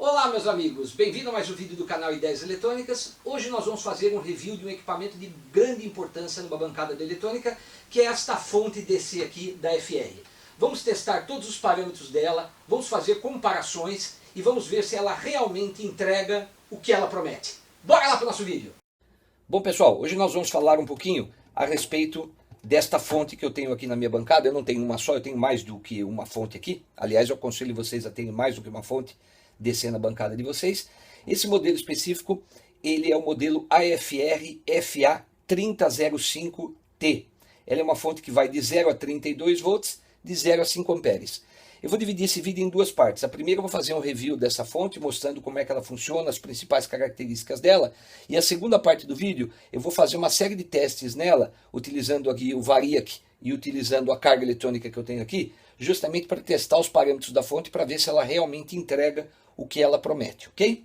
Olá meus amigos, bem-vindo a mais um vídeo do canal Ideias Eletrônicas. Hoje nós vamos fazer um review de um equipamento de grande importância numa bancada de eletrônica, que é esta fonte DC aqui da FR. Vamos testar todos os parâmetros dela, vamos fazer comparações e vamos ver se ela realmente entrega o que ela promete. Bora lá para o nosso vídeo! Bom pessoal, hoje nós vamos falar um pouquinho a respeito desta fonte que eu tenho aqui na minha bancada. Eu não tenho uma só, eu tenho mais do que uma fonte aqui. Aliás, eu aconselho vocês a terem mais do que uma fonte DC na bancada de vocês. Esse modelo específico, ele é o modelo AFR FA3005T. Ela é uma fonte que vai de 0 a 32 volts, de 0 a 5 amperes. Eu vou dividir esse vídeo em duas partes. A primeira eu vou fazer um review dessa fonte, mostrando como é que ela funciona, as principais características dela. E a segunda parte do vídeo, eu vou fazer uma série de testes nela, utilizando aqui o Variac e utilizando a carga eletrônica que eu tenho aqui, justamente para testar os parâmetros da fonte, para ver se ela realmente entrega o que ela promete, ok?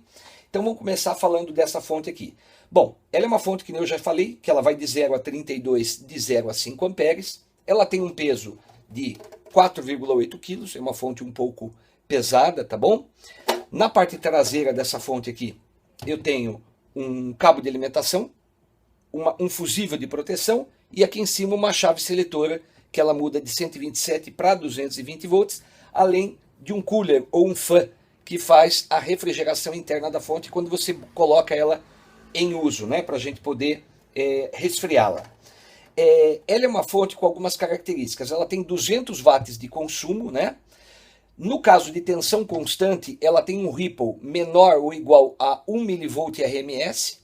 Então vamos começar falando dessa fonte aqui. Bom, ela é uma fonte que eu já falei, que ela vai de 0 a 32, de 0 a 5 amperes. Ela tem um peso de 4,8 kg, é uma fonte um pouco pesada, tá bom? Na parte traseira dessa fonte aqui, eu tenho um cabo de alimentação, um fusível de proteção e aqui em cima uma chave seletora que ela muda de 127 para 220 volts, além de um cooler ou um fã que faz a refrigeração interna da fonte quando você coloca ela em uso, né, para a gente poder resfriá-la. Ela é uma fonte com algumas características. Ela tem 200 watts de consumo, né? No caso de tensão constante, ela tem um ripple menor ou igual a 1 mV RMS.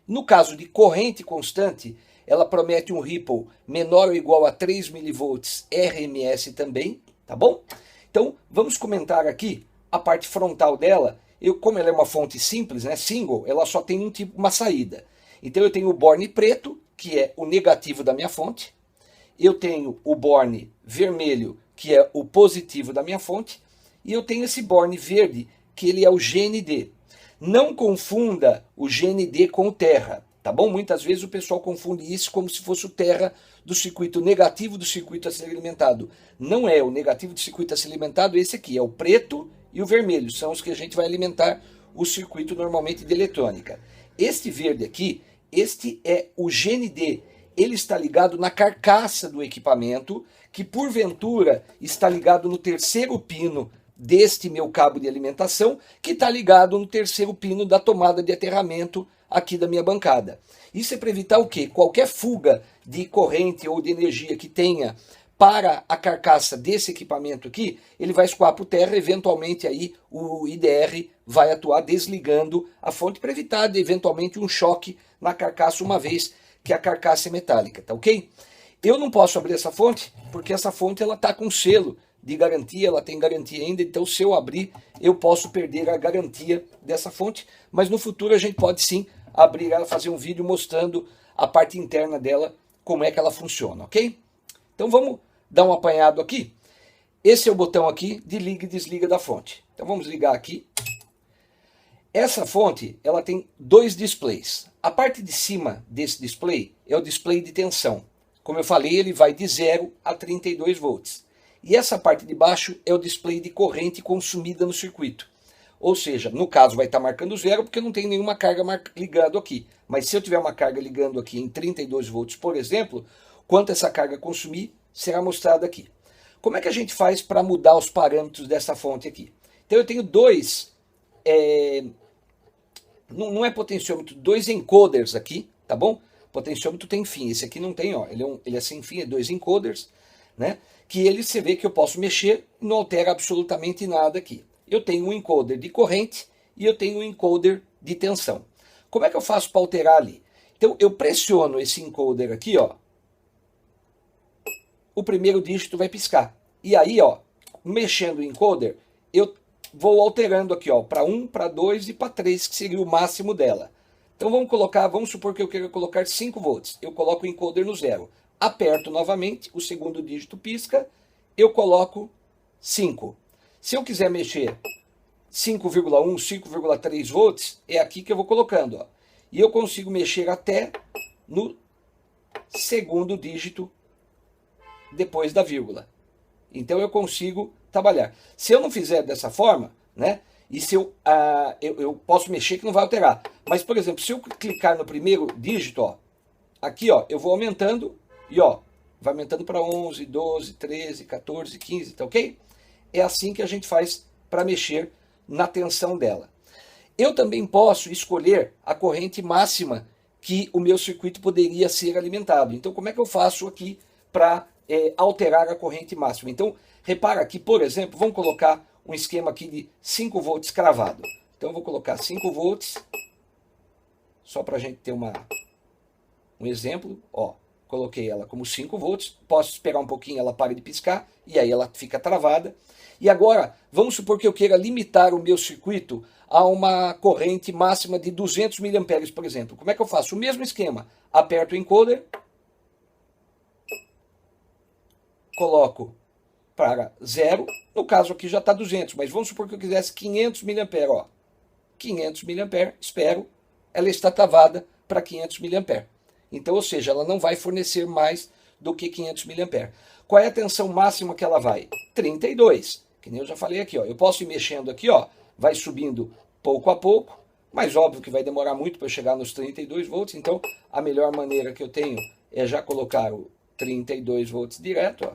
No caso de corrente constante, ela promete um ripple menor ou igual a 3 mV RMS também, tá bom? Então, vamos comentar aqui a parte frontal dela. Como ela é uma fonte simples, né, single, ela só tem uma saída. Então eu tenho o borne preto, que é o negativo da minha fonte. Eu tenho o borne vermelho, que é o positivo da minha fonte. E eu tenho esse borne verde, que ele é o GND. Não confunda o GND com o terra, tá bom? Muitas vezes o pessoal confunde isso como se fosse o terra do circuito negativo do circuito a ser alimentado. Não é, o negativo do circuito a ser alimentado é esse aqui, é o preto e o vermelho, são os que a gente vai alimentar o circuito normalmente de eletrônica. Este verde aqui, este é o GND, ele está ligado na carcaça do equipamento, que porventura está ligado no terceiro pino deste meu cabo de alimentação, que está ligado no terceiro pino da tomada de aterramento aqui da minha bancada. Isso é para evitar o quê? Qualquer fuga de corrente ou de energia que tenha para a carcaça desse equipamento aqui, ele vai escoar para o terra, eventualmente aí o IDR vai atuar desligando a fonte para evitar eventualmente um choque na carcaça, uma vez que a carcaça é metálica, tá ok? Eu não posso abrir essa fonte, porque essa fonte ela está com selo de garantia, ela tem garantia ainda, então se eu abrir, eu posso perder a garantia dessa fonte, mas no futuro a gente pode sim abrir ela, fazer um vídeo mostrando a parte interna dela, como é que ela funciona, ok? Então vamos dar um apanhado aqui. Esse é o botão aqui de liga e desliga da fonte. Então vamos ligar aqui. Essa fonte, ela tem dois displays. A parte de cima desse display é o display de tensão. Como eu falei, ele vai de 0 a 32 volts. E essa parte de baixo é o display de corrente consumida no circuito. Ou seja, no caso vai estar marcando 0 porque não tem nenhuma carga ligando aqui. Mas se eu tiver uma carga ligando aqui em 32 volts, por exemplo, quanto essa carga consumir será mostrado aqui. Como é que a gente faz para mudar os parâmetros dessa fonte aqui? Então eu tenho dois, não é potenciômetro, dois encoders aqui, tá bom? Potenciômetro tem fim, esse aqui não tem, ó, ele é sem fim, é dois encoders, né? Que você vê que eu posso mexer, não altera absolutamente nada aqui. Eu tenho um encoder de corrente e eu tenho um encoder de tensão. Como é que eu faço para alterar ali? Então eu pressiono esse encoder aqui, ó, o primeiro dígito vai piscar. E aí, ó, mexendo o encoder, eu vou alterando aqui, ó, para 1, para 2 e para 3, que seria o máximo dela. Então vamos supor que eu queira colocar 5 volts. Eu coloco o encoder no 0. Aperto novamente, o segundo dígito pisca, eu coloco 5. Se eu quiser mexer 5,1, 5,3 volts, é aqui que eu vou colocando, ó. E eu consigo mexer até no segundo dígito depois da vírgula. Então eu consigo trabalhar. Se eu não fizer dessa forma, né, E se eu posso mexer que não vai alterar. Mas, por exemplo, se eu clicar no primeiro dígito, ó, aqui, ó, eu vou aumentando e ó, vai aumentando para 11, 12, 13, 14, 15, tá ok? É assim que a gente faz para mexer na tensão dela. Eu também posso escolher a corrente máxima que o meu circuito poderia ser alimentado. Então, como é que eu faço aqui para alterar a corrente máxima? Então, repara aqui, por exemplo, vamos colocar um esquema aqui de 5 volts cravado. Então, eu vou colocar 5 volts, só para a gente ter um exemplo. Ó, coloquei ela como 5 volts, posso esperar um pouquinho, ela para de piscar, e aí ela fica travada. E agora, vamos supor que eu queira limitar o meu circuito a uma corrente máxima de 200 mA, por exemplo. Como é que eu faço? O mesmo esquema. Aperto o encoder, coloco para 0, no caso aqui já está 200, mas vamos supor que eu quisesse 500 mA, ó. 500 mA, espero, ela está travada para 500 mA. Então, ou seja, ela não vai fornecer mais do que 500 mA. Qual é a tensão máxima que ela vai? 32, que nem eu já falei aqui, ó. Eu posso ir mexendo aqui, ó, vai subindo pouco a pouco, mas óbvio que vai demorar muito para eu chegar nos 32 volts, então a melhor maneira que eu tenho é já colocar o 32 volts direto, ó.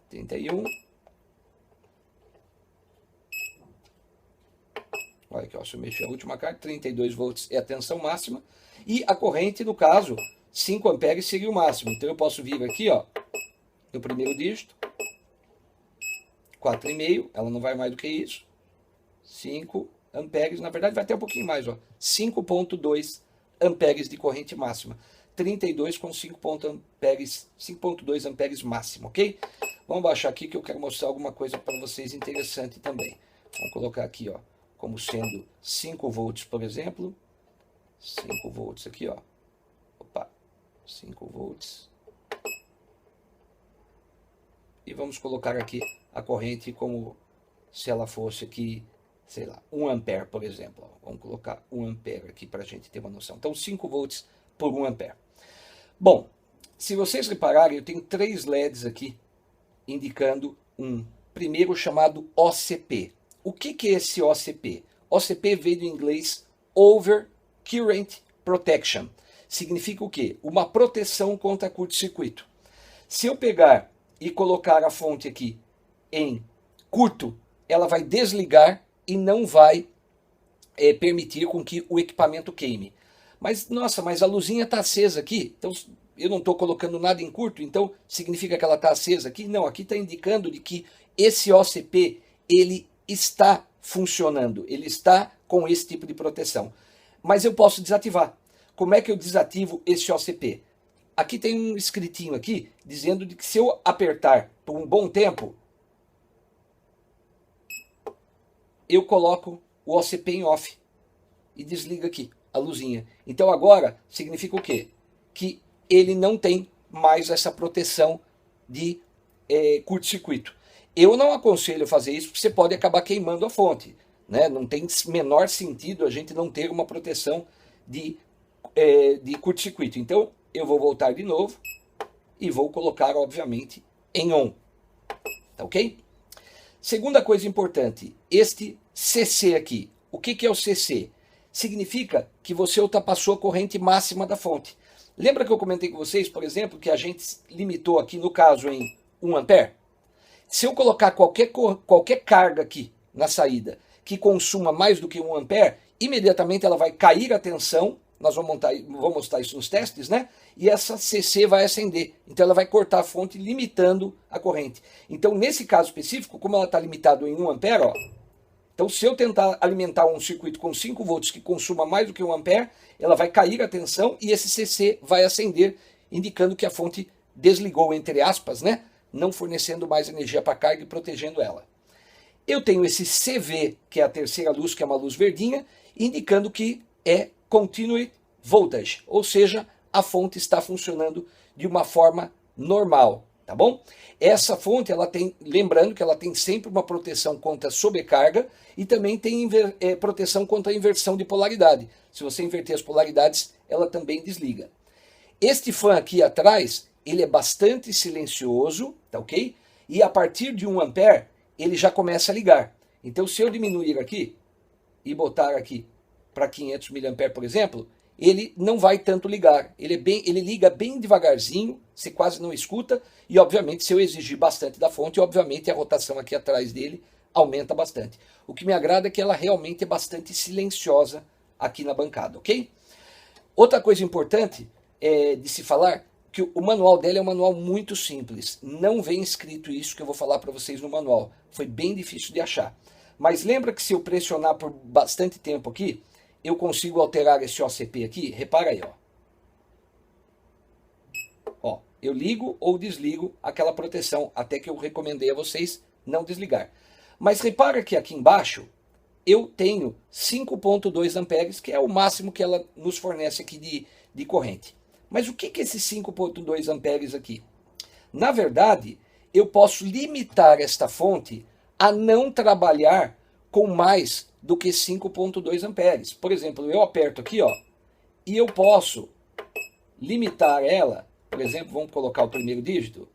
31. Olha aqui, ó, se eu mexer a última carga, 32 volts é a tensão máxima, e a corrente, no caso, 5 amperes seria o máximo. Então eu posso vir aqui, ó, no primeiro dígito, 4,5, ela não vai mais do que isso, 5 amperes, na verdade vai até um pouquinho mais, ó, 5,2 amperes de corrente máxima, 32 com 5,2 amperes máximo, ok? Vamos baixar aqui que eu quero mostrar alguma coisa para vocês interessante também. Vamos colocar aqui, ó, como sendo 5 volts, por exemplo, 5 volts aqui, ó, opa, 5 volts, e vamos colocar aqui a corrente como se ela fosse aqui, sei lá, 1 ampere, por exemplo. Vamos colocar 1 ampere aqui para a gente ter uma noção. Então, 5 volts por 1 ampere. Bom, se vocês repararem, eu tenho 3 LEDs aqui, indicando um primeiro chamado OCP. O que é esse OCP? OCP veio do inglês Over Current Protection. Significa o quê? Uma proteção contra curto-circuito. Se eu pegar e colocar a fonte aqui em curto, ela vai desligar e não vai permitir com que o equipamento queime. Mas, nossa, mas a luzinha está acesa aqui, então eu não estou colocando nada em curto, então significa que ela está acesa aqui? Não, aqui está indicando de que esse OCP, ele está funcionando, ele está com esse tipo de proteção. Mas eu posso desativar. Como é que eu desativo esse OCP? Aqui tem um escritinho aqui, dizendo de que se eu apertar por um bom tempo, eu coloco o OCP em off e desliga aqui a luzinha. Então agora significa o quê? Que ele não tem mais essa proteção de curto-circuito. Eu não aconselho fazer isso porque você pode acabar queimando a fonte, né? Não tem menor sentido a gente não ter uma proteção de curto-circuito. Então eu vou voltar de novo e vou colocar, obviamente, em on. Tá ok? Segunda coisa importante, este CC aqui. O que é o CC? Significa que você ultrapassou a corrente máxima da fonte. Lembra que eu comentei com vocês, por exemplo, que a gente limitou aqui, no caso, em 1 ampere? Se eu colocar qualquer carga aqui na saída que consuma mais do que 1 ampere, imediatamente ela vai cair a tensão. Nós vamos mostrar isso nos testes, né? E essa CC vai acender. Então ela vai cortar a fonte, limitando a corrente. Então, nesse caso específico, como ela está limitada em 1 ampere, ó, então se eu tentar alimentar um circuito com 5 volts que consuma mais do que 1 ampere, ela vai cair a tensão e esse CC vai acender, indicando que a fonte desligou, entre aspas, né? Não fornecendo mais energia para a carga e protegendo ela. Eu tenho esse CV, que é a terceira luz, que é uma luz verdinha, indicando que é Continuous Voltage, ou seja, a fonte está funcionando de uma forma normal, tá bom? Essa fonte, ela tem, lembrando que ela tem sempre uma proteção contra sobrecarga e também tem proteção contra a inversão de polaridade. Se você inverter as polaridades, ela também desliga. Este fan aqui atrás, ele é bastante silencioso, tá ok? E a partir de 1 ampere, ele já começa a ligar. Então, se eu diminuir aqui e botar aqui para 500 mA, por exemplo, ele não vai tanto ligar. Ele liga bem devagarzinho, você quase não escuta, e obviamente se eu exigir bastante da fonte, obviamente a rotação aqui atrás dele aumenta bastante. O que me agrada é que ela realmente é bastante silenciosa aqui na bancada, ok? Outra coisa importante de se falar, que o manual dela é um manual muito simples. Não vem escrito isso que eu vou falar para vocês no manual. Foi bem difícil de achar. Mas lembra que se eu pressionar por bastante tempo aqui, eu consigo alterar esse OCP aqui? Repara aí, ó. Ó, eu ligo ou desligo aquela proteção, até que eu recomendei a vocês não desligar. Mas repara que aqui embaixo eu tenho 5.2 amperes, que é o máximo que ela nos fornece aqui de corrente. Mas o que é esse 5.2 amperes aqui? Na verdade, eu posso limitar esta fonte a não trabalhar com mais do que 5.2 amperes. Por exemplo, eu aperto aqui, ó, e eu posso limitar ela, por exemplo, vamos colocar o primeiro dígito,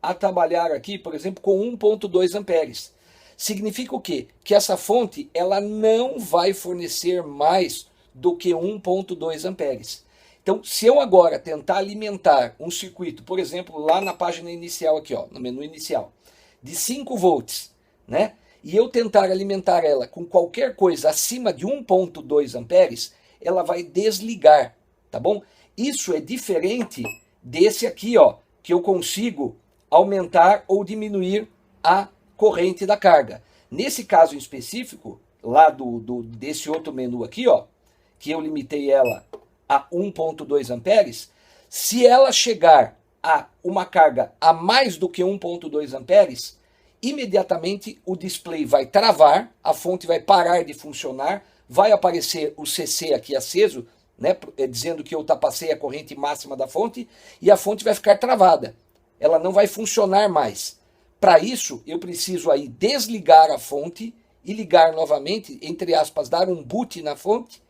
a trabalhar aqui, por exemplo, com 1.2 amperes. Significa o quê? Que essa fonte ela não vai fornecer mais do que 1.2 amperes. Então, se eu agora tentar alimentar um circuito, por exemplo, lá na página inicial aqui, ó, no menu inicial, de 5 volts, né? E eu tentar alimentar ela com qualquer coisa acima de 1.2 amperes, ela vai desligar, tá bom? Isso é diferente desse aqui, ó, que eu consigo aumentar ou diminuir a corrente da carga. Nesse caso em específico, lá desse outro menu aqui, ó, que eu limitei ela a 1.2 amperes, se ela chegar a uma carga a mais do que 1.2 amperes, imediatamente o display vai travar, a fonte vai parar de funcionar, vai aparecer o CC aqui aceso, né, dizendo que eu ultrapassei a corrente máxima da fonte, e a fonte vai ficar travada. Ela não vai funcionar mais. Para isso, eu preciso aí desligar a fonte e ligar novamente, entre aspas, dar um boot na fonte,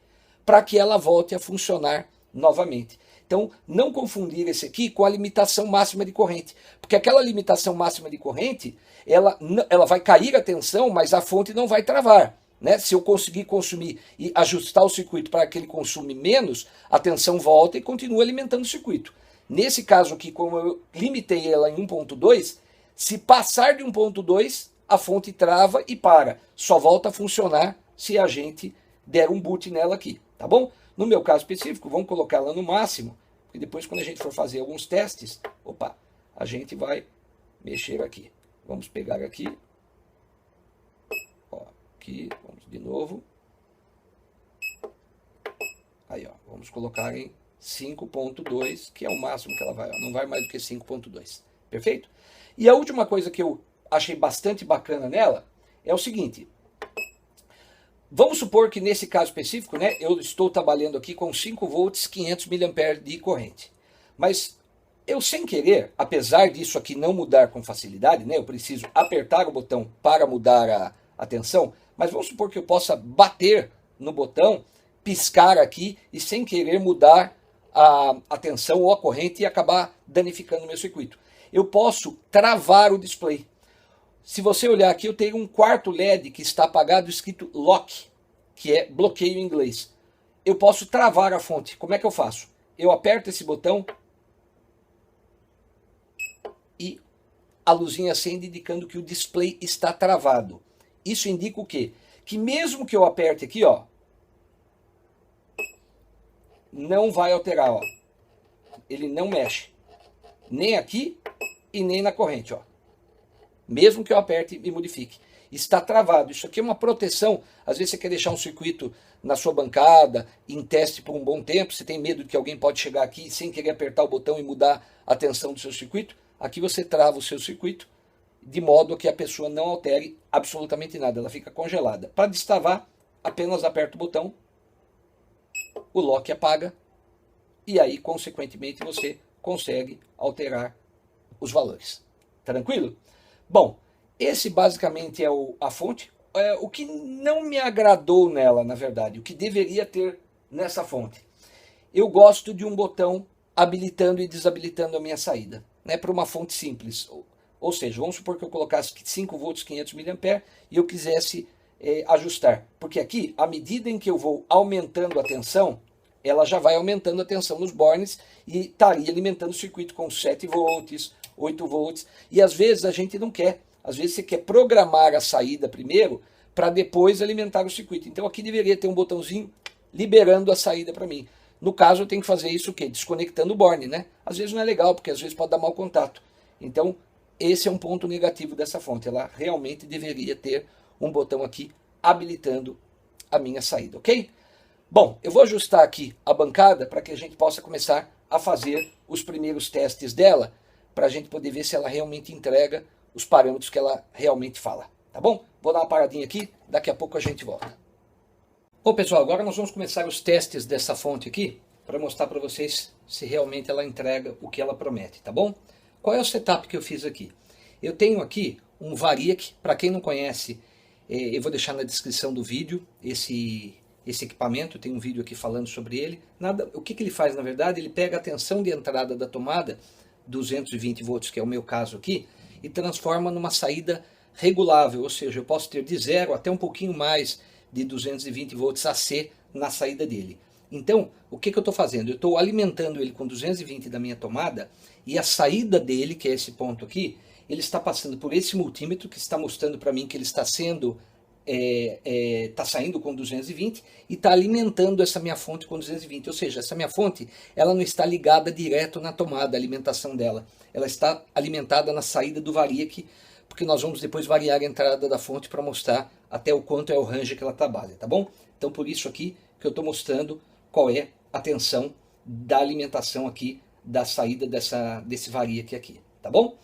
para que ela volte a funcionar novamente. Então, não confundir esse aqui com a limitação máxima de corrente, porque aquela limitação máxima de corrente, ela vai cair a tensão, mas a fonte não vai travar. Né? Se eu conseguir consumir e ajustar o circuito para que ele consuma menos, a tensão volta e continua alimentando o circuito. Nesse caso aqui, como eu limitei ela em 1.2, se passar de 1.2, a fonte trava e para. Só volta a funcionar se a gente der um boot nela aqui, tá bom? No meu caso específico, vamos colocar ela no máximo, porque depois quando a gente for fazer alguns testes, a gente vai mexer aqui. Vamos pegar aqui, ó, aqui, vamos de novo. Aí, ó, vamos colocar em 5.2, que é o máximo que ela vai, ó, não vai mais do que 5.2. Perfeito? E a última coisa que eu achei bastante bacana nela é o seguinte. Vamos supor que nesse caso específico, né, eu estou trabalhando aqui com 5 volts, 500 mA de corrente. Mas eu sem querer, apesar disso aqui não mudar com facilidade, né, eu preciso apertar o botão para mudar a tensão, mas vamos supor que eu possa bater no botão, piscar aqui e sem querer mudar a tensão ou a corrente e acabar danificando o meu circuito. Eu posso travar o display. Se você olhar aqui, eu tenho um quarto LED que está apagado, escrito Lock, que é bloqueio em inglês. Eu posso travar a fonte. Como é que eu faço? Eu aperto esse botão e a luzinha acende indicando que o display está travado. Isso indica o quê? Que mesmo que eu aperte aqui, ó, não vai alterar, ó. Ele não mexe. Nem aqui e nem na corrente, ó. Mesmo que eu aperte e modifique. Está travado. Isso aqui é uma proteção. Às vezes você quer deixar um circuito na sua bancada, em teste por um bom tempo, você tem medo de que alguém pode chegar aqui sem querer apertar o botão e mudar a tensão do seu circuito. Aqui você trava o seu circuito de modo que a pessoa não altere absolutamente nada. Ela fica congelada. Para destravar, apenas aperta o botão, o lock apaga e aí, consequentemente, você consegue alterar os valores. Tranquilo? Bom, esse basicamente é a fonte. O que não me agradou nela, na verdade, o que deveria ter nessa fonte. Eu gosto de um botão habilitando e desabilitando a minha saída, né, para uma fonte simples. Ou seja, vamos supor que eu colocasse 5 volts 500 mA e eu quisesse ajustar. Porque aqui, à medida em que eu vou aumentando a tensão, ela já vai aumentando a tensão nos bornes e estaria alimentando o circuito com 7 volts, 8 volts. E às vezes a gente não quer. Às vezes você quer programar a saída primeiro para depois alimentar o circuito. Então aqui deveria ter um botãozinho liberando a saída para mim. No caso eu tenho que fazer isso o quê? Desconectando o borne, né? Às vezes não é legal, porque às vezes pode dar mau contato. Então esse é um ponto negativo dessa fonte. Ela realmente deveria ter um botão aqui habilitando a minha saída, ok? Bom, eu vou ajustar aqui a bancada para que a gente possa começar a fazer os primeiros testes dela, para a gente poder ver se ela realmente entrega os parâmetros que ela realmente fala, tá bom? Vou dar uma paradinha aqui, daqui a pouco a gente volta. Bom, pessoal, agora nós vamos começar os testes dessa fonte aqui, para mostrar para vocês se realmente ela entrega o que ela promete, tá bom? Qual é o setup que eu fiz aqui? Eu tenho aqui um Variac, para quem não conhece, eu vou deixar na descrição do vídeo esse equipamento, tem um vídeo aqui falando sobre ele. O que ele faz na verdade? Ele pega a tensão de entrada da tomada, 220 volts, que é o meu caso aqui, e transforma numa saída regulável, ou seja, eu posso ter de 0 até um pouquinho mais de 220 volts AC na saída dele. Então, o que eu estou fazendo? Eu estou alimentando ele com 220 da minha tomada, e a saída dele, que é esse ponto aqui, ele está passando por esse multímetro que está mostrando para mim que ele está sendo está saindo com 220 e está alimentando essa minha fonte com 220, ou seja, essa minha fonte ela não está ligada direto na tomada, a alimentação dela, ela está alimentada na saída do Variac, porque nós vamos depois variar a entrada da fonte para mostrar até o quanto é o range que ela trabalha, tá bom? Então por isso aqui que eu estou mostrando qual é a tensão da alimentação aqui, da saída desse Variac aqui, tá bom?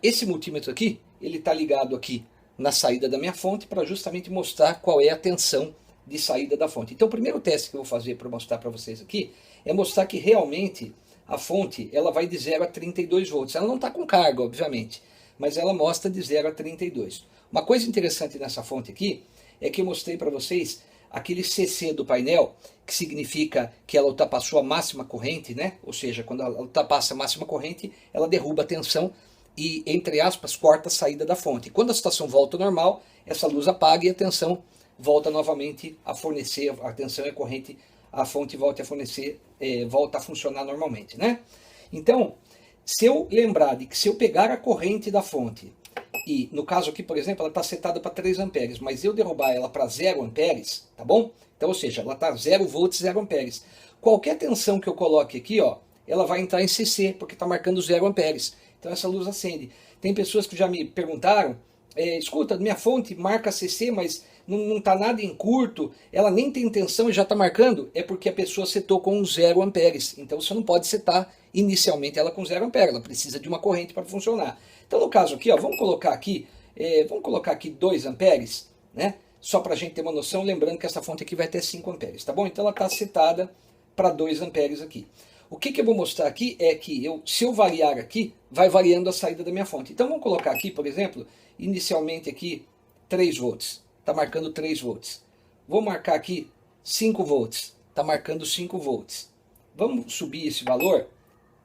Esse multímetro aqui, ele está ligado aqui na saída da minha fonte para justamente mostrar qual é a tensão de saída da fonte. Então o primeiro teste que eu vou fazer para mostrar para vocês aqui é mostrar que realmente a fonte ela vai de 0 a 32 volts. Ela não está com carga, obviamente, mas ela mostra de 0 a 32. Uma coisa interessante nessa fonte aqui é que eu mostrei para vocês aquele CC do painel, que significa que ela ultrapassou a máxima corrente, né? Ou seja, quando ela ultrapassa a máxima corrente, ela derruba a tensão e, entre aspas, corta a saída da fonte. Quando a situação volta ao normal, essa luz apaga e a tensão volta novamente a fornecer, a tensão é corrente, a fonte volta a fornecer, volta a funcionar normalmente, né? Então, se eu lembrar de que se eu pegar a corrente da fonte, e no caso aqui, por exemplo, ela está setada para 3 amperes, mas eu derrubar ela para 0 amperes, tá bom? Então, ou seja, ela está 0 volts, 0 amperes. Qualquer tensão que eu coloque aqui, ó, ela vai entrar em CC, porque está marcando 0 amperes. Então essa luz acende. Tem pessoas que já me perguntaram, escuta, minha fonte marca CC, mas não está nada em curto, ela nem tem tensão e já está marcando. É porque a pessoa setou com 0 amperes. Então você não pode setar inicialmente ela com 0 amperes, ela precisa de uma corrente para funcionar. Então no caso aqui, ó, vamos colocar aqui 2 amperes, né? Só para a gente ter uma noção, lembrando que essa fonte aqui vai ter 5 amperes, tá bom? Então ela está setada para 2 amperes aqui. O que eu vou mostrar aqui é que se eu variar aqui, vai variando a saída da minha fonte. Então vamos colocar aqui, por exemplo, inicialmente aqui 3 volts, está marcando 3 volts. Vou marcar aqui 5 volts, está marcando 5 volts. Vamos subir esse valor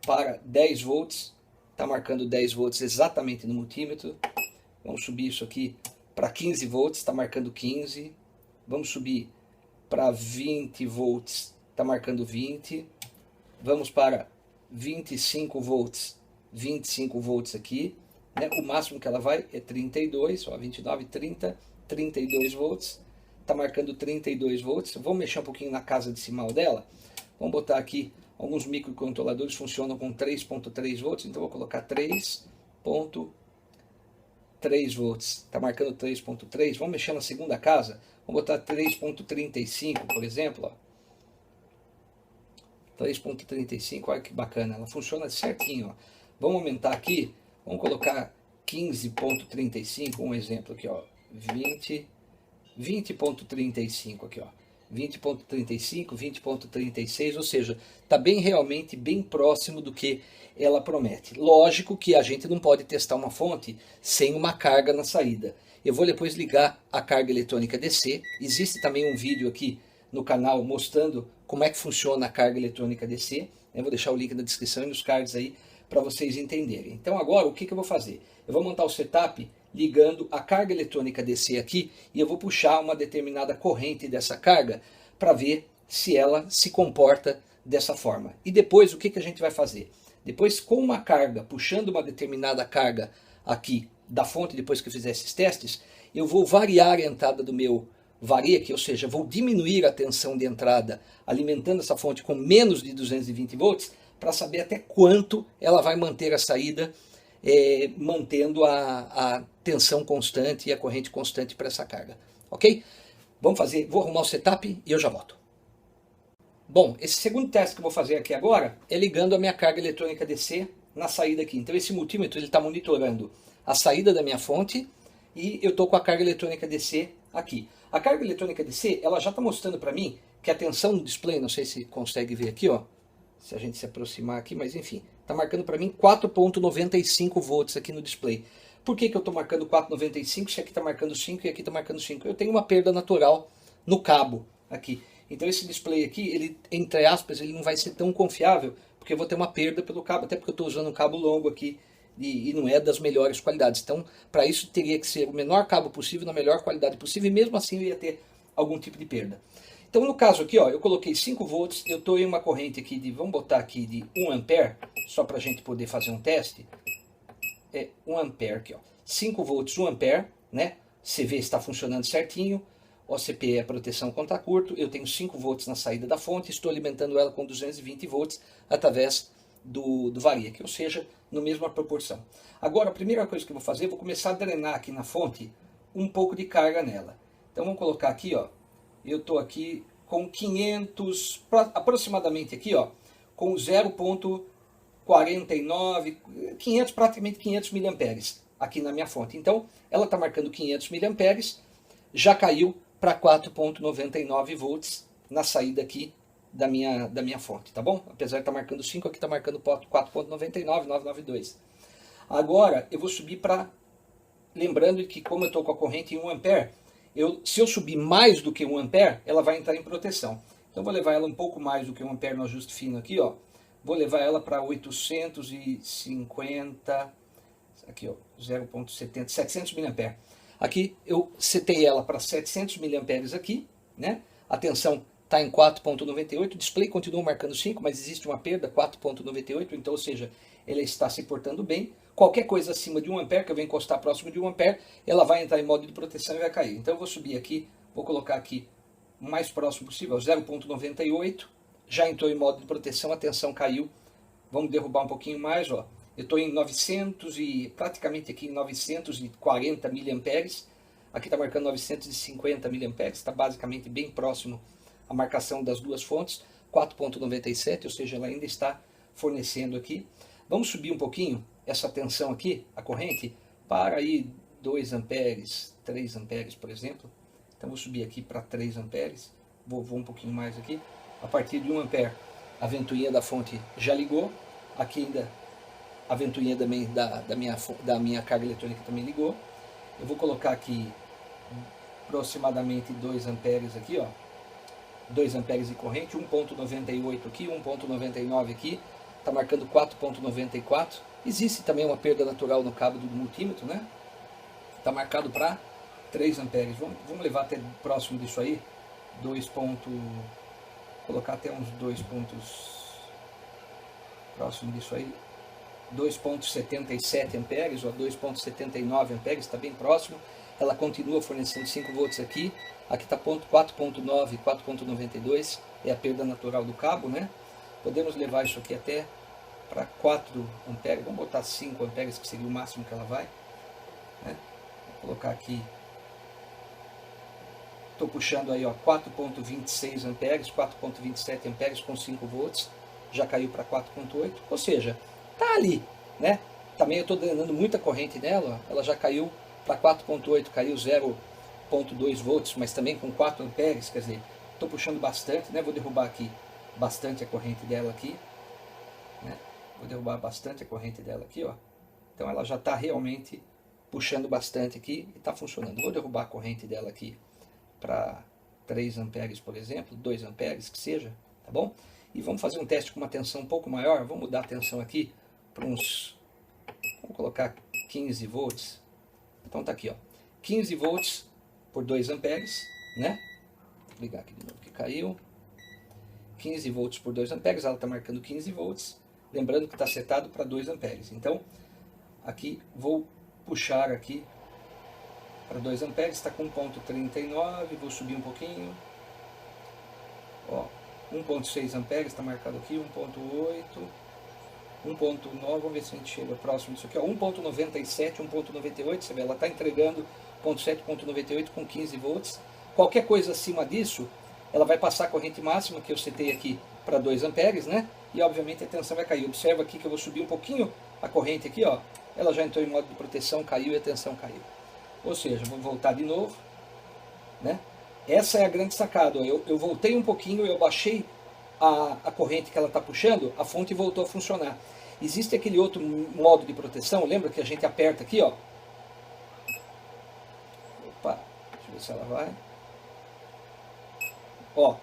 para 10 volts, está marcando 10 volts exatamente no multímetro. Vamos subir isso aqui para 15 volts, está marcando 15. Vamos subir para 20 volts, está marcando 20. Vamos para 25 volts, 25 volts aqui, né? O máximo que ela vai é 32, ó, 29, 30, 32 volts, está marcando 32 volts. Vamos mexer um pouquinho na casa decimal dela, vamos botar aqui, alguns microcontroladores funcionam com 3.3 volts, então vou colocar 3.3 volts, está marcando 3.3, vamos mexer na segunda casa, vamos botar 3.35, por exemplo, ó. 3.35, olha que bacana, ela funciona certinho, ó. Vamos aumentar aqui, vamos colocar 15.35, um exemplo aqui, ó, 20.35 aqui, ó, 20.35, 20.36, ou seja, está bem realmente bem próximo do que ela promete. Lógico que a gente não pode testar uma fonte sem uma carga na saída. Eu vou depois ligar a carga eletrônica DC, existe também um vídeo aqui no canal mostrando como é que funciona a carga eletrônica DC. Eu vou deixar o link na descrição e nos cards aí para vocês entenderem. Então agora o que eu vou fazer? Eu vou montar o setup ligando a carga eletrônica DC aqui e eu vou puxar uma determinada corrente dessa carga para ver se ela se comporta dessa forma. E depois o que a gente vai fazer? Depois, com uma carga, puxando uma determinada carga aqui da fonte, depois que eu fizer esses testes, eu vou variar a entrada do meu variac, ou seja, vou diminuir a tensão de entrada alimentando essa fonte com menos de 220 volts para saber até quanto ela vai manter a saída, mantendo a tensão constante e a corrente constante para essa carga. Ok? Vamos fazer, vou arrumar o setup e eu já volto. Bom, esse segundo teste que eu vou fazer aqui agora é ligando a minha carga eletrônica DC na saída aqui. Então esse multímetro está monitorando a saída da minha fonte e eu estou com a carga eletrônica DC aqui. A carga eletrônica DC ela já está mostrando para mim que a tensão no display, não sei se consegue ver aqui, ó, se a gente se aproximar aqui, mas enfim, está marcando para mim 4,95 volts aqui no display. Por que eu estou marcando 4,95 se aqui está marcando 5 e aqui está marcando 5? Eu tenho uma perda natural no cabo aqui. Então esse display aqui, ele, entre aspas, ele não vai ser tão confiável, porque eu vou ter uma perda pelo cabo, até porque eu estou usando um cabo longo aqui e não é das melhores qualidades. Então, para isso teria que ser o menor cabo possível, na melhor qualidade possível, e mesmo assim eu ia ter algum tipo de perda. Então no caso aqui, ó, eu coloquei 5 volts, eu estou em uma corrente aqui de, vamos botar aqui de 1 ampere, só para a gente poder fazer um teste. É 1 ampere aqui, ó. 5 volts, 1 ampere, né? CV está funcionando certinho. OCP é proteção contra curto, eu tenho 5 volts na saída da fonte, estou alimentando ela com 220 volts através do variac, ou seja, na mesma proporção. Agora, a primeira coisa que eu vou fazer, eu vou começar a drenar aqui na fonte um pouco de carga nela. Então vamos colocar aqui, ó, eu estou aqui com 500, aproximadamente aqui, ó, com 0,49, 500, praticamente 500 miliamperes aqui na minha fonte. Então, ela está marcando 500 miliamperes, já caiu para 4,99 volts na saída aqui da minha fonte, tá bom? Apesar de estar marcando 5, aqui está marcando 4,99, 992. Agora eu vou subir para, lembrando que como eu estou com a corrente em 1 ampere, se eu subir mais do que 1 ampere, ela vai entrar em proteção. Então vou levar ela um pouco mais do que 1 ampere no ajuste fino aqui, ó. Vou levar ela para 850, aqui ó, 0,70, 700 mA. Aqui eu setei ela para 700 mA aqui, né? A tensão está em 4,98, o display continua marcando 5, mas existe uma perda, 4,98, então, ou seja, ela está se portando bem. Qualquer coisa acima de 1 ampere, que eu venho encostar próximo de 1 ampere, ela vai entrar em modo de proteção e vai cair. Então eu vou subir aqui, vou colocar aqui o mais próximo possível, 0,98, já entrou em modo de proteção, a tensão caiu. Vamos derrubar um pouquinho mais, ó. Eu estou em 900 e praticamente aqui em 940 miliamperes. Aqui está marcando 950 miliamperes, está basicamente bem próximo à marcação das duas fontes, 4,97, ou seja, ela ainda está fornecendo aqui. Vamos subir um pouquinho essa tensão aqui, a corrente, para aí 2 amperes, 3 amperes, por exemplo. Então vou subir aqui para 3 amperes, vou um pouquinho mais aqui. A partir de 1 ampere, a ventoinha da fonte já ligou, aqui ainda a ventoinha também da minha carga eletrônica também ligou. Eu vou colocar aqui aproximadamente 2 amperes aqui, ó. 2 amperes de corrente, 1,98 aqui, 1,99 aqui. Está marcando 4,94. Existe também uma perda natural no cabo do multímetro, né? Está marcado para 3 amperes. Vamos levar até próximo disso aí. Colocar até uns 2 pontos próximo disso aí. 2,77 amperes ou 2,79 amperes, está bem próximo. Ela continua fornecendo 5 volts aqui. Aqui está 4,9, 4,92 é a perda natural do cabo, né? Podemos levar isso aqui até para 4 amperes. Vamos botar 5 amperes, que seria o máximo que ela vai, né? Vou colocar aqui. Estou puxando aí, ó, 4,26 amperes, 4,27 amperes com 5 volts. Já caiu para 4,8, ou seja, tá ali, né? Também eu estou drenando muita corrente nela, ó. Ela já caiu para 4,8, caiu 0,2 volts, mas também com 4 amperes, quer dizer, estou puxando bastante, né? Vou derrubar aqui bastante a corrente dela aqui, né? Vou derrubar bastante a corrente dela aqui, ó. Então ela já está realmente puxando bastante aqui e está funcionando. Vou derrubar a corrente dela aqui para 3 amperes, por exemplo, 2 amperes, que seja, tá bom? E vamos fazer um teste com uma tensão um pouco maior, vamos mudar a tensão aqui para uns, vamos colocar 15 volts. Então tá aqui, ó, 15 volts por 2 amperes, né? Vou ligar aqui de novo que caiu. 15 volts por 2 amperes, ela está marcando 15 volts. Lembrando que está setado para 2 amperes. Então, aqui vou puxar aqui para 2 amperes, está com 1.39, vou subir um pouquinho. Ó, 1.6 amperes está marcado aqui, 1.8, 1.9, vamos ver se a gente chega próximo disso aqui, ó, 1.97, 1.98, você vê, ela está entregando 0.7, 0.98 com 15 volts. Qualquer coisa acima disso, ela vai passar a corrente máxima que eu setei aqui para 2 amperes, né? E obviamente a tensão vai cair. Observa aqui que eu vou subir um pouquinho a corrente aqui, ó. Ela já entrou em modo de proteção, caiu e a tensão caiu. Ou seja, vou voltar de novo, né? Essa é a grande sacada. Eu voltei um pouquinho, eu baixei a corrente que ela está puxando, a fonte voltou a funcionar. Existe aquele outro modo de proteção, lembra que a gente aperta aqui, ó. Opa, deixa eu ver se ela vai. Ó,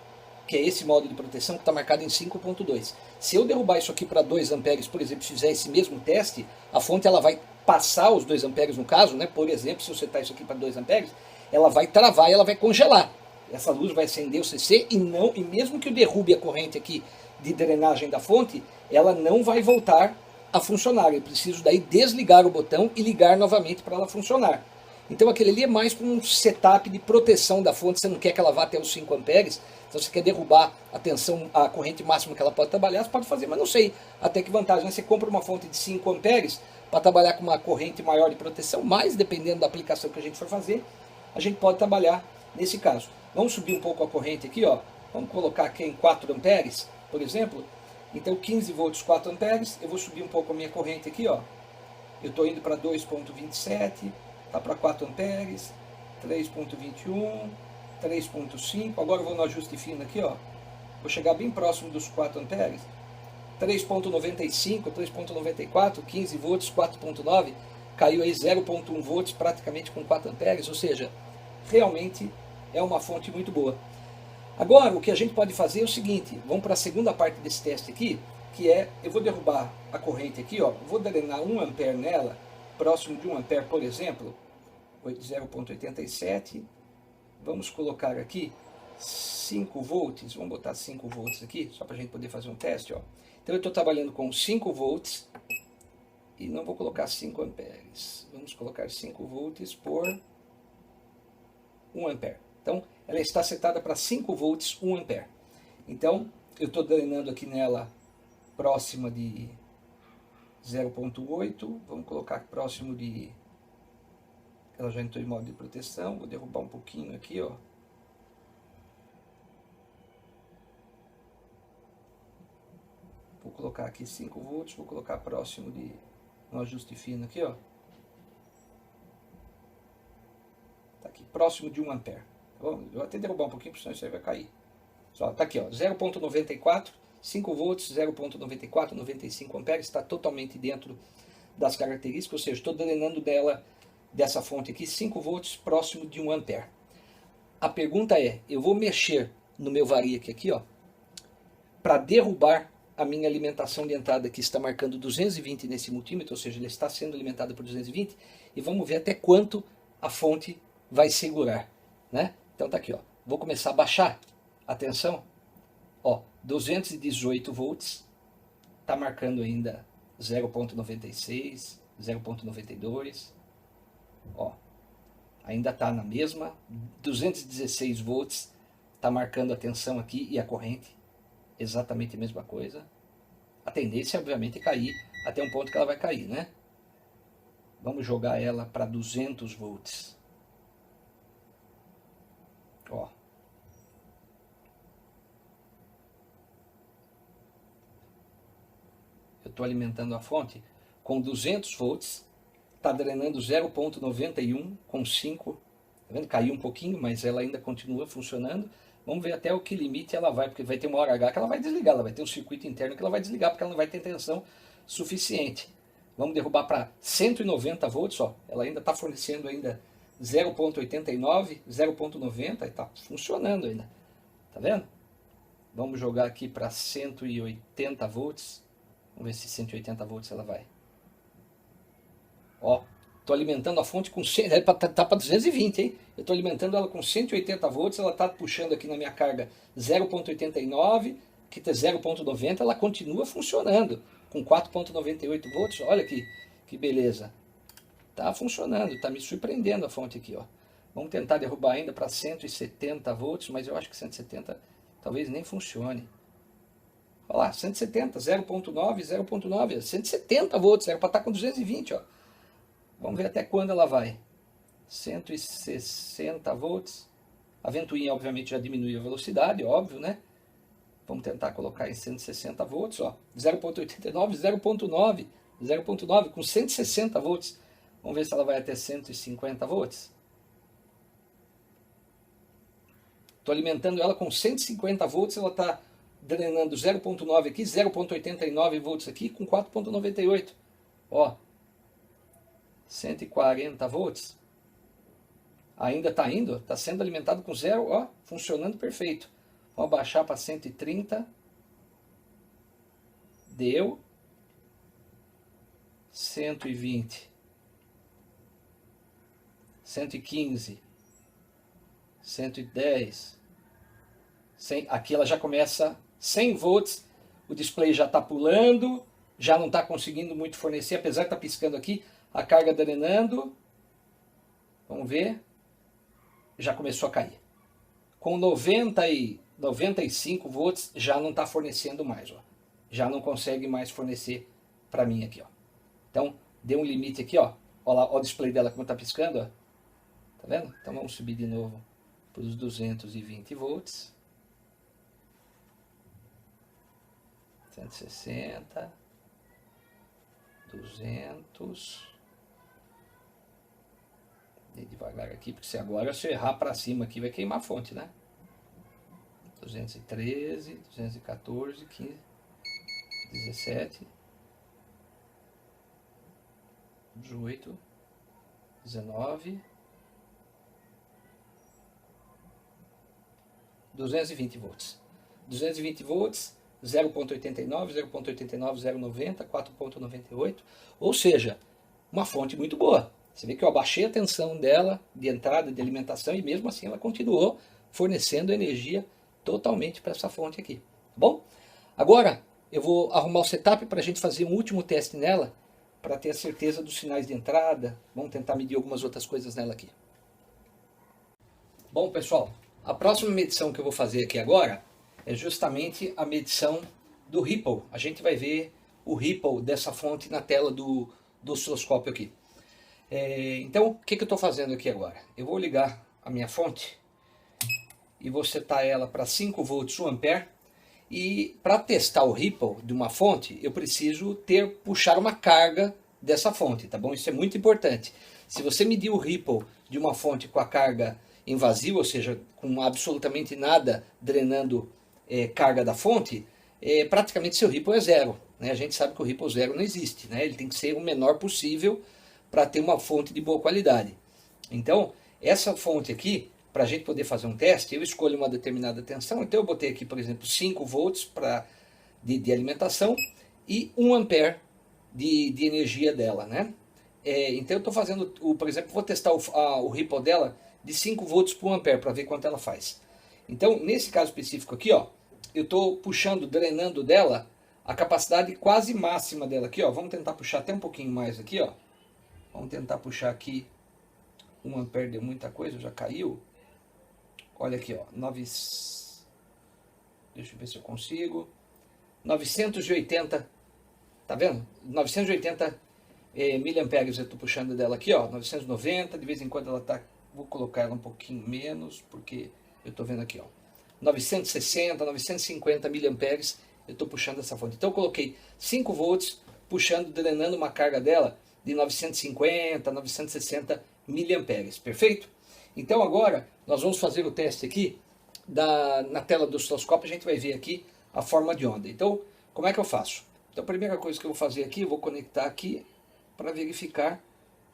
que é esse modo de proteção que está marcado em 5.2. Se eu derrubar isso aqui para 2 amperes, por exemplo, se fizer esse mesmo teste, a fonte ela vai passar os 2 amperes no caso, né? Por exemplo, se eu setar isso aqui para 2 amperes, ela vai travar e ela vai congelar. Essa luz vai acender o CC e mesmo que eu derrube a corrente aqui de drenagem da fonte, ela não vai voltar a funcionar. Eu preciso daí desligar o botão e ligar novamente para ela funcionar. Então aquele ali é mais para um setup de proteção da fonte, você não quer que ela vá até os 5 amperes, então você quer derrubar a tensão, a corrente máxima que ela pode trabalhar, você pode fazer, mas não sei até que vantagem, né? Você compra uma fonte de 5 amperes para trabalhar com uma corrente maior de proteção, mas dependendo da aplicação que a gente for fazer, a gente pode trabalhar nesse caso. Vamos subir um pouco a corrente aqui, ó. Vamos colocar aqui em 4 amperes, por exemplo. Então 15 volts, 4 amperes, eu vou subir um pouco a minha corrente aqui, ó. Eu estou indo para 2.27, tá para 4 amperes, 3.21, 3.5, agora eu vou no ajuste fino aqui, ó. Vou chegar bem próximo dos 4 amperes, 3.95, 3.94, 15 volts, 4.9, caiu aí 0.1 volts praticamente com 4 amperes, ou seja, realmente é uma fonte muito boa. Agora, o que a gente pode fazer é o seguinte, vamos para a segunda parte desse teste aqui, que é, eu vou derrubar a corrente aqui, ó, vou drenar 1 ampere nela, próximo de 1 ampere, por exemplo, 0.87, vamos colocar aqui 5 volts, vamos botar 5 volts aqui, só para a gente poder fazer um teste, ó. Então eu estou trabalhando com 5 volts, e não vou colocar 5 amperes, vamos colocar 5 volts por 1 ampere. Então, ela está setada para 5 volts, 1 ampere. Então, eu estou drenando aqui nela próxima de 0.8, vamos colocar próximo de... Ela já entrou em modo de proteção, vou derrubar um pouquinho aqui, ó. Vou colocar aqui 5 volts, vou colocar próximo de um ajuste fino aqui, ó. Tá aqui, próximo de 1 ampere. Eu vou até derrubar um pouquinho, porque senão isso aí vai cair. Só, tá aqui, ó, 0.94, 5 volts, 0.94, 95 amperes, está totalmente dentro das características, ou seja, estou drenando dessa fonte aqui 5 volts próximo de 1 ampere. A pergunta é, eu vou mexer no meu variac aqui, ó, para derrubar a minha alimentação de entrada que está marcando 220 nesse multímetro, ou seja, ele está sendo alimentado por 220, e vamos ver até quanto a fonte vai segurar, né? Então tá aqui, ó. Vou começar a baixar a tensão, ó, 218 volts, tá marcando ainda 0.96, 0.92, ó, ainda tá na mesma, 216 volts, tá marcando a tensão aqui e a corrente, exatamente a mesma coisa. A tendência, obviamente, é cair até um ponto que ela vai cair, né? Vamos jogar ela para 200 volts. Ó. Eu estou alimentando a fonte com 200 volts, está drenando 0.91 com 5, tá vendo? Caiu um pouquinho, mas ela ainda continua funcionando. Vamos ver até o que limite ela vai, porque vai ter uma hora H que ela vai desligar, ela vai ter um circuito interno que ela vai desligar, porque ela não vai ter tensão suficiente. Vamos derrubar para 190 volts, ó. Ela ainda está fornecendo ainda 0.89, 0.90, e está funcionando ainda, tá vendo? Vamos jogar aqui para 180 volts, Vamos ver se 180 volts ela vai. Ó, estou alimentando a fonte com 100, tá para 220, hein? Eu estou alimentando ela com 180 volts, ela está puxando aqui na minha carga 0,89, aqui está 0,90, ela continua funcionando com 4,98 volts. Olha que beleza. Tá funcionando, tá me surpreendendo a fonte aqui, ó. Vamos tentar derrubar ainda para 170 volts, mas eu acho que 170 talvez nem funcione. Olha lá, 170, 0,9, 0,9, 170 volts, era para estar com 220, ó. Vamos ver até quando ela vai. 160 volts. A ventoinha, obviamente, já diminui a velocidade, óbvio, né? Vamos tentar colocar em 160 volts, ó. 0,89, 0,9, 0,9 com 160 volts. Vamos ver se ela vai até 150 volts. Estou alimentando ela com 150 volts, ela está drenando 0,9 aqui, 0,89 volts aqui, com 4,98. Ó, 140 volts. Ainda está indo, está sendo alimentado com 0, ó, funcionando perfeito. Vamos abaixar para 130. Deu. 120. 115. 110. 100, aqui ela já começa 100 volts, o display já está pulando, já não está conseguindo muito fornecer, apesar de estar piscando aqui, a carga drenando, vamos ver, já começou a cair. Com 95 volts já não está fornecendo mais, ó. Já não consegue mais fornecer para mim aqui, ó. Então, deu um limite aqui, ó. Olha lá, ó, o display dela como está piscando, ó. Tá vendo? Então vamos subir de novo para os 220 volts. 160, 200, e devagar aqui, porque se agora se eu errar para cima aqui vai queimar a fonte, né? 213, 214, 15, 17, 18, 19, 220 volts. 220 volts, 0,89, 0,89, 0,90, 4,98, ou seja, uma fonte muito boa. Você vê que eu abaixei a tensão dela de entrada de alimentação e mesmo assim ela continuou fornecendo energia totalmente para essa fonte aqui. Tá bom? Agora eu vou arrumar o setup para a gente fazer um último teste nela para ter a certeza dos sinais de entrada. Vamos tentar medir algumas outras coisas nela aqui. Bom, pessoal, a próxima medição que eu vou fazer aqui agora é justamente a medição do Ripple. A gente vai ver o Ripple dessa fonte na tela do osciloscópio aqui. Então, o que eu estou fazendo aqui agora? Eu vou ligar a minha fonte e vou setar ela para 5 volts 1 ampere. E para testar o Ripple de uma fonte, eu preciso puxar uma carga dessa fonte, tá bom? Isso é muito importante. Se você medir o Ripple de uma fonte com a carga em vazio, ou seja, com absolutamente nada drenando carga da fonte, praticamente seu Ripple é zero, né? A gente sabe que o Ripple zero não existe, né? Ele tem que ser o menor possível para ter uma fonte de boa qualidade. Então, essa fonte aqui, para a gente poder fazer um teste, eu escolho uma determinada tensão. Então eu botei aqui, por exemplo, 5 volts de alimentação e 1 ampere de energia dela, né? Então eu estou fazendo, por exemplo, vou testar o Ripple dela de 5 volts por 1 ampere para ver quanto ela faz. Então, nesse caso específico aqui, ó, eu estou puxando, drenando dela a capacidade quase máxima dela aqui, ó. Vamos tentar puxar até um pouquinho mais aqui, ó. Vamos tentar puxar aqui. 1 ampere deu muita coisa, já caiu. Olha aqui, ó. Deixa eu ver se eu consigo. 980. Tá vendo? 980 miliamperes eu estou puxando dela aqui, ó. 990. De vez em quando ela tá. Vou colocar ela um pouquinho menos, porque eu estou vendo aqui, ó. 960, 950 miliamperes eu estou puxando essa fonte. Então eu coloquei 5 volts puxando, drenando uma carga dela de 950, 960 miliamperes. Perfeito? Então agora nós vamos fazer o teste aqui na tela do osciloscópio. A gente vai ver aqui a forma de onda. Então, como é que eu faço? Então a primeira coisa que eu vou fazer aqui, eu vou conectar aqui para verificar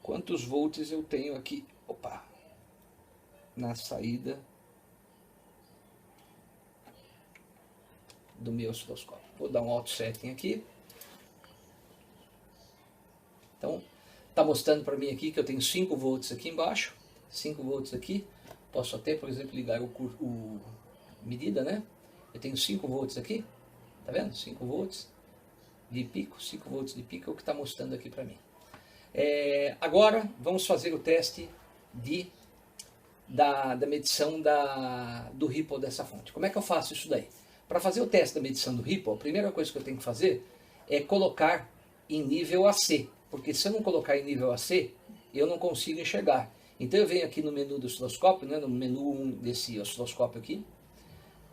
quantos volts eu tenho aqui. Opa! Na saída do meu osciloscópio. Vou dar um auto setting aqui. Então, está mostrando para mim aqui que eu tenho 5 volts aqui embaixo, 5 volts aqui. Posso até, por exemplo, ligar o medida, né? Eu tenho 5 volts aqui, tá vendo? 5 volts de pico, 5 volts de pico é o que está mostrando aqui para mim. Agora, vamos fazer o teste da medição do Ripple dessa fonte. Como é que eu faço isso daí? Para fazer o teste da medição do Ripple, a primeira coisa que eu tenho que fazer é colocar em nível AC, porque se eu não colocar em nível AC, eu não consigo enxergar. Então eu venho aqui no menu do osciloscópio, né, no menu 1 desse osciloscópio aqui,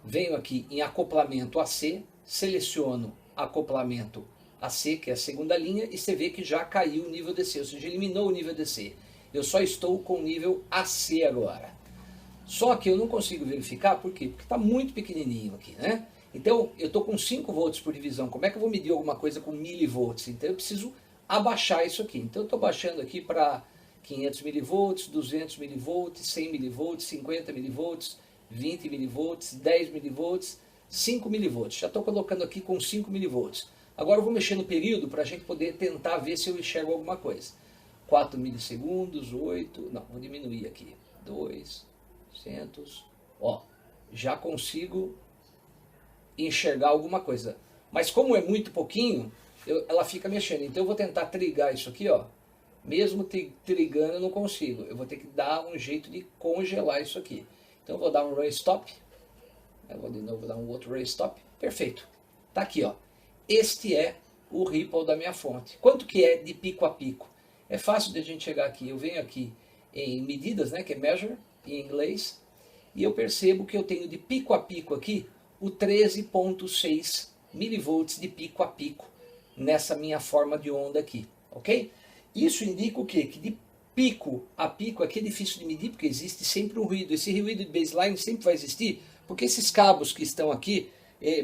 venho aqui em acoplamento AC, seleciono acoplamento AC, que é a segunda linha, e você vê que já caiu o nível DC, ou seja, eliminou o nível DC. Eu só estou com o nível AC agora. Só que eu não consigo verificar, por quê? Porque está muito pequenininho aqui, né? Então, eu estou com 5 volts por divisão. Como é que eu vou medir alguma coisa com milivolts? Então, eu preciso abaixar isso aqui. Então, eu estou baixando aqui para 500 milivolts, 200 milivolts, 100 milivolts, 50 milivolts, 20 milivolts, 10 milivolts, 5 milivolts. Já estou colocando aqui com 5 milivolts. Agora eu vou mexer no período para a gente poder tentar ver se eu enxergo alguma coisa. 4 milissegundos, 8, não, vou diminuir aqui, 200, ó, já consigo enxergar alguma coisa. Mas como é muito pouquinho, ela fica mexendo. Então eu vou tentar trigar isso aqui, ó. Mesmo trigando eu não consigo. Eu vou ter que dar um jeito de congelar isso aqui. Então eu vou dar um Ray Stop. Eu vou de novo dar um outro Ray Stop. Perfeito. Tá aqui, ó. Este é o Ripple da minha fonte. Quanto que é de pico a pico? É fácil de a gente chegar aqui. Eu venho aqui em medidas, né, que é measure em inglês, e eu percebo que eu tenho de pico a pico aqui o 13.6 milivolts de pico a pico nessa minha forma de onda aqui, ok? Isso indica o quê? Que de pico a pico aqui é difícil de medir, porque existe sempre um ruído. Esse ruído de baseline sempre vai existir, porque esses cabos que estão aqui,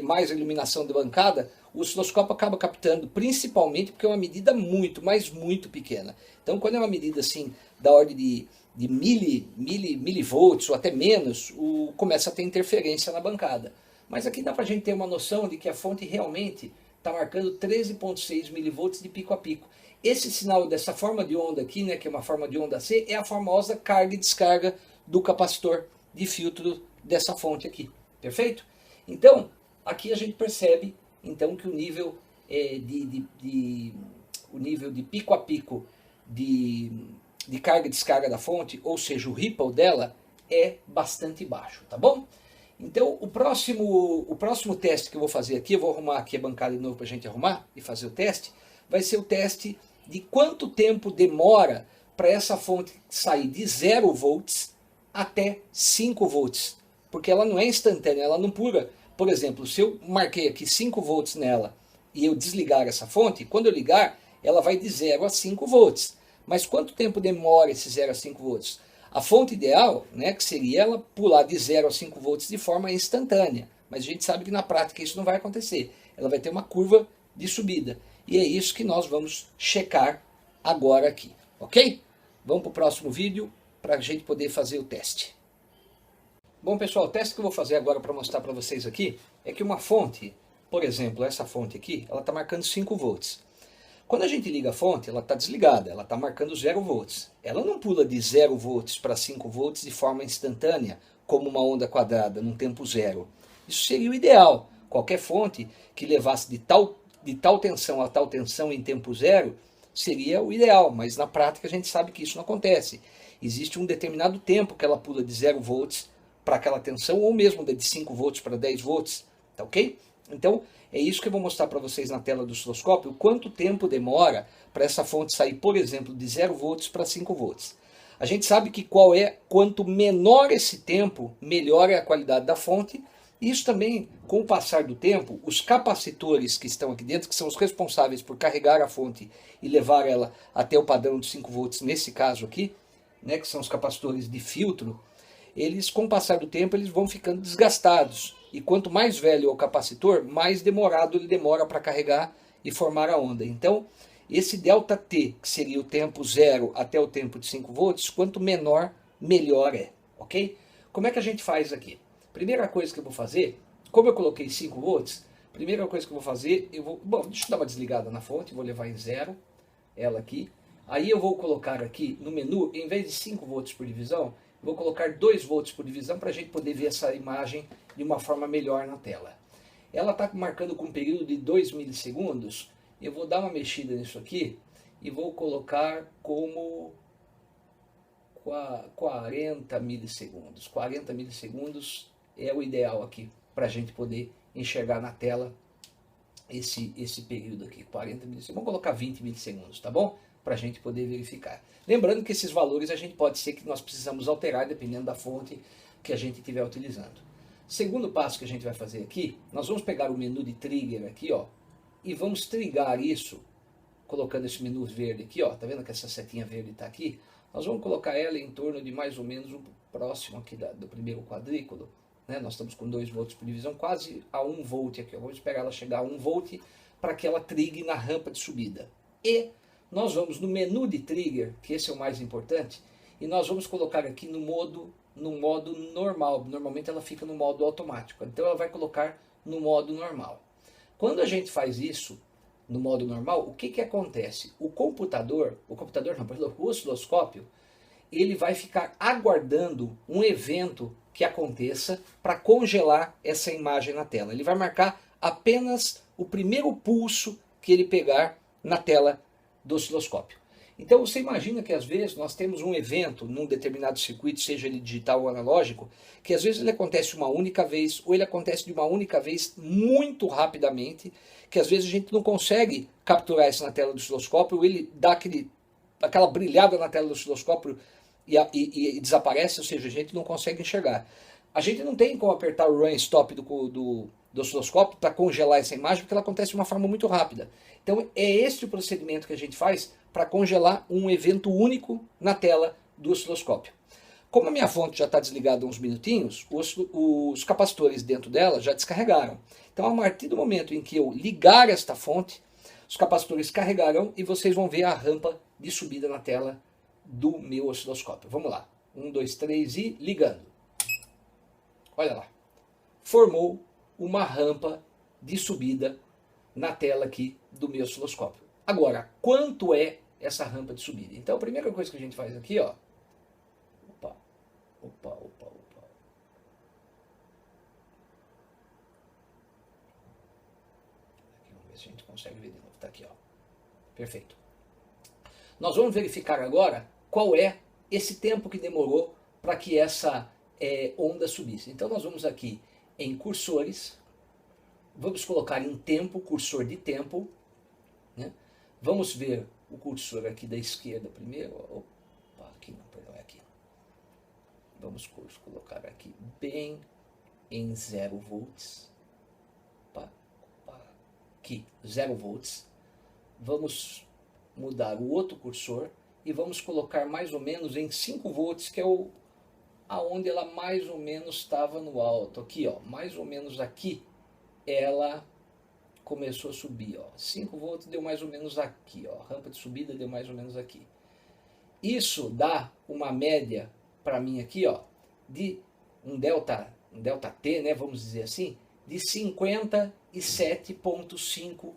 mais a iluminação da bancada, o osciloscópio acaba captando, principalmente porque é uma medida muito, mas muito pequena. Então, quando é uma medida assim, da ordem de milivolts ou até menos, começa a ter interferência na bancada. Mas aqui dá para a gente ter uma noção de que a fonte realmente está marcando 13.6 milivolts de pico a pico. Esse sinal dessa forma de onda aqui, né, que é uma forma de onda C, é a famosa carga e descarga do capacitor de filtro dessa fonte aqui. Perfeito? Então, aqui a gente percebe então que o nível de pico a pico de carga e descarga da fonte, ou seja, o ripple dela, é bastante baixo, tá bom? Então, o próximo teste que eu vou fazer aqui, eu vou arrumar aqui a bancada de novo para a gente arrumar e fazer o teste, vai ser o teste de quanto tempo demora para essa fonte sair de 0 volts até 5 volts. Porque ela não é instantânea, ela não pula. Por exemplo, se eu marquei aqui 5 volts nela e eu desligar essa fonte, quando eu ligar, ela vai de 0 a 5 volts. Mas quanto tempo demora esse 0 a 5 volts? A fonte ideal, né, que seria ela pular de 0 a 5 volts de forma instantânea. Mas a gente sabe que na prática isso não vai acontecer. Ela vai ter uma curva de subida. E é isso que nós vamos checar agora aqui. Ok? Vamos para o próximo vídeo para a gente poder fazer o teste. Bom pessoal, o teste que eu vou fazer agora para mostrar para vocês aqui é que uma fonte, por exemplo, essa fonte aqui, ela está marcando 5 volts. Quando a gente liga a fonte, ela está desligada, ela está marcando 0 volts. Ela não pula de 0 volts para 5 volts de forma instantânea, como uma onda quadrada, num tempo zero. Isso seria o ideal. Qualquer fonte que levasse de tal tensão a tal tensão em tempo zero, seria o ideal, mas na prática a gente sabe que isso não acontece. Existe um determinado tempo que ela pula de 0 volts para aquela tensão, ou mesmo de 5 volts para 10 volts, tá ok? Então, é isso que eu vou mostrar para vocês na tela do osciloscópio, quanto tempo demora para essa fonte sair, por exemplo, de 0 volts para 5 volts. A gente sabe que quanto menor esse tempo, melhor é a qualidade da fonte. Isso também, com o passar do tempo, os capacitores que estão aqui dentro, que são os responsáveis por carregar a fonte e levar ela até o padrão de 5 volts, nesse caso aqui, né, que são os capacitores de filtro, eles, com o passar do tempo, eles vão ficando desgastados. E quanto mais velho é o capacitor, mais demorado ele demora para carregar e formar a onda. Então, esse ΔT, que seria o tempo zero até o tempo de 5 volts, quanto menor, melhor é. Ok? Como é que a gente faz aqui? Primeira coisa que eu vou fazer, como eu coloquei 5 volts, primeira coisa que eu vou fazer, bom, deixa eu dar uma desligada na fonte, vou levar em 0. ela aqui. Aí eu vou colocar aqui no menu, em vez de 5 volts por divisão, vou colocar 2 volts por divisão para a gente poder ver essa imagem de uma forma melhor na tela. Ela está marcando com um período de 2 milissegundos. Eu vou dar uma mexida nisso aqui e vou colocar como 40 milissegundos. 40 milissegundos é o ideal aqui para a gente poder enxergar na tela esse período aqui, 40 milissegundos. Vamos colocar 20 milissegundos, tá bom? Para a gente poder verificar. Lembrando que esses valores a gente pode ser que nós precisamos alterar dependendo da fonte que a gente estiver utilizando. Segundo passo que a gente vai fazer aqui, nós vamos pegar o menu de trigger aqui, ó, e vamos trigar isso, colocando esse menu verde aqui, ó, tá vendo que essa setinha verde está aqui? Nós vamos colocar ela em torno de mais ou menos o próximo aqui do primeiro quadrículo, né? Nós estamos com 2 volts por divisão, quase a 1 volt aqui, ó. Vamos esperar ela chegar a 1 volt para que ela trigue na rampa de subida. E nós vamos no menu de trigger, que esse é o mais importante, e nós vamos colocar aqui no modo normal. Normalmente ela fica no modo automático, então ela vai colocar no modo normal. Quando a gente faz isso no modo normal, o que acontece? O osciloscópio, ele vai ficar aguardando um evento que aconteça para congelar essa imagem na tela. Ele vai marcar apenas o primeiro pulso que ele pegar na tela do osciloscópio. Então você imagina que às vezes nós temos um evento num determinado circuito, seja ele digital ou analógico, que às vezes ele acontece uma única vez, ou ele acontece de uma única vez muito rapidamente, que às vezes a gente não consegue capturar isso na tela do osciloscópio, ou ele dá aquela brilhada na tela do osciloscópio e desaparece, ou seja, a gente não consegue enxergar. A gente não tem como apertar o run stop do osciloscópio para congelar essa imagem, porque ela acontece de uma forma muito rápida. Então é este o procedimento que a gente faz para congelar um evento único na tela do osciloscópio. Como a minha fonte já está desligada há uns minutinhos, os capacitores dentro dela já descarregaram. Então a partir do momento em que eu ligar esta fonte, os capacitores carregarão e vocês vão ver a rampa de subida na tela do meu osciloscópio. Vamos lá. 1, 2, 3 e ligando. Olha lá. Formou uma rampa de subida na tela aqui do meu osciloscópio. Agora, quanto é essa rampa de subida? Então a primeira coisa que a gente faz aqui, ó. Opa. Aqui, vamos ver se a gente consegue ver de novo. Tá aqui, ó. Perfeito. Nós vamos verificar agora qual é esse tempo que demorou para que essa onda subisse. Então nós vamos aqui em cursores, vamos colocar em tempo, cursor de tempo, né? Vamos ver o cursor aqui da esquerda primeiro. Opa, aqui não, perdão, é aqui. Vamos colocar aqui bem em 0 volts. Opa, aqui, 0 volts. Vamos mudar o outro cursor e vamos colocar mais ou menos em 5 volts, que é aonde ela mais ou menos estava no alto. Aqui, ó, mais ou menos aqui, ela começou a subir, ó. 5 volts deu mais ou menos aqui, ó. Rampa de subida deu mais ou menos aqui. Isso dá uma média para mim aqui, ó, de um delta T, né, vamos dizer assim, de 57,5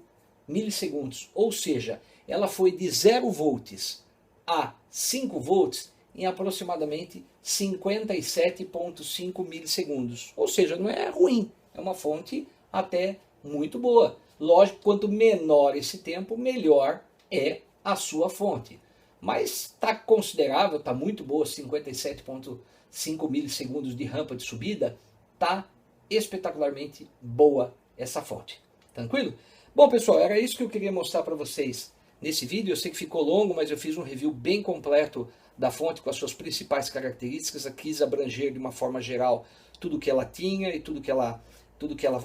milissegundos. Ou seja, ela foi de 0 volts a 5 volts em aproximadamente 57,5 milissegundos. Ou seja, não é ruim, é uma fonte até muito boa. Lógico, quanto menor esse tempo, melhor é a sua fonte. Mas está considerável, está muito boa, 57,5 milissegundos de rampa de subida, está espetacularmente boa essa fonte. Tranquilo? Bom, pessoal, era isso que eu queria mostrar para vocês nesse vídeo. Eu sei que ficou longo, mas eu fiz um review bem completo da fonte com as suas principais características. Eu quis abranger de uma forma geral tudo que ela tinha e tudo que ela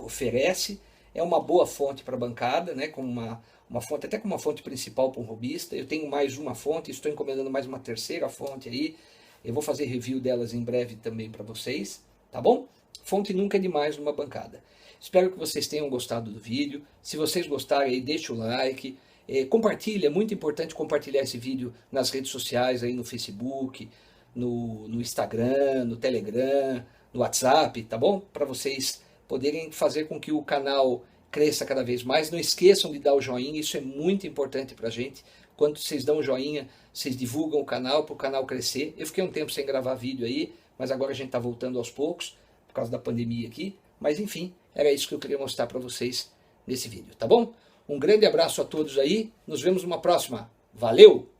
oferece. É uma boa fonte para bancada, né, com uma fonte, até com uma fonte principal para um robista. Eu tenho mais uma fonte, estou encomendando mais uma terceira fonte aí. Eu vou fazer review delas em breve também para vocês, tá bom? Fonte nunca é demais numa bancada. Espero que vocês tenham gostado do vídeo. Se vocês gostarem, aí, deixa o like. Compartilha, é muito importante compartilhar esse vídeo nas redes sociais, aí no Facebook, no Instagram, no Telegram, no WhatsApp, tá bom? Para vocês poderem fazer com que o canal cresça cada vez mais. Não esqueçam de dar o joinha, isso é muito importante para a gente. Quando vocês dão um joinha, vocês divulgam o canal para o canal crescer. Eu fiquei um tempo sem gravar vídeo aí, mas agora a gente está voltando aos poucos, por causa da pandemia aqui. Mas enfim, era isso que eu queria mostrar para vocês nesse vídeo, tá bom? Um grande abraço a todos aí, nos vemos numa próxima. Valeu!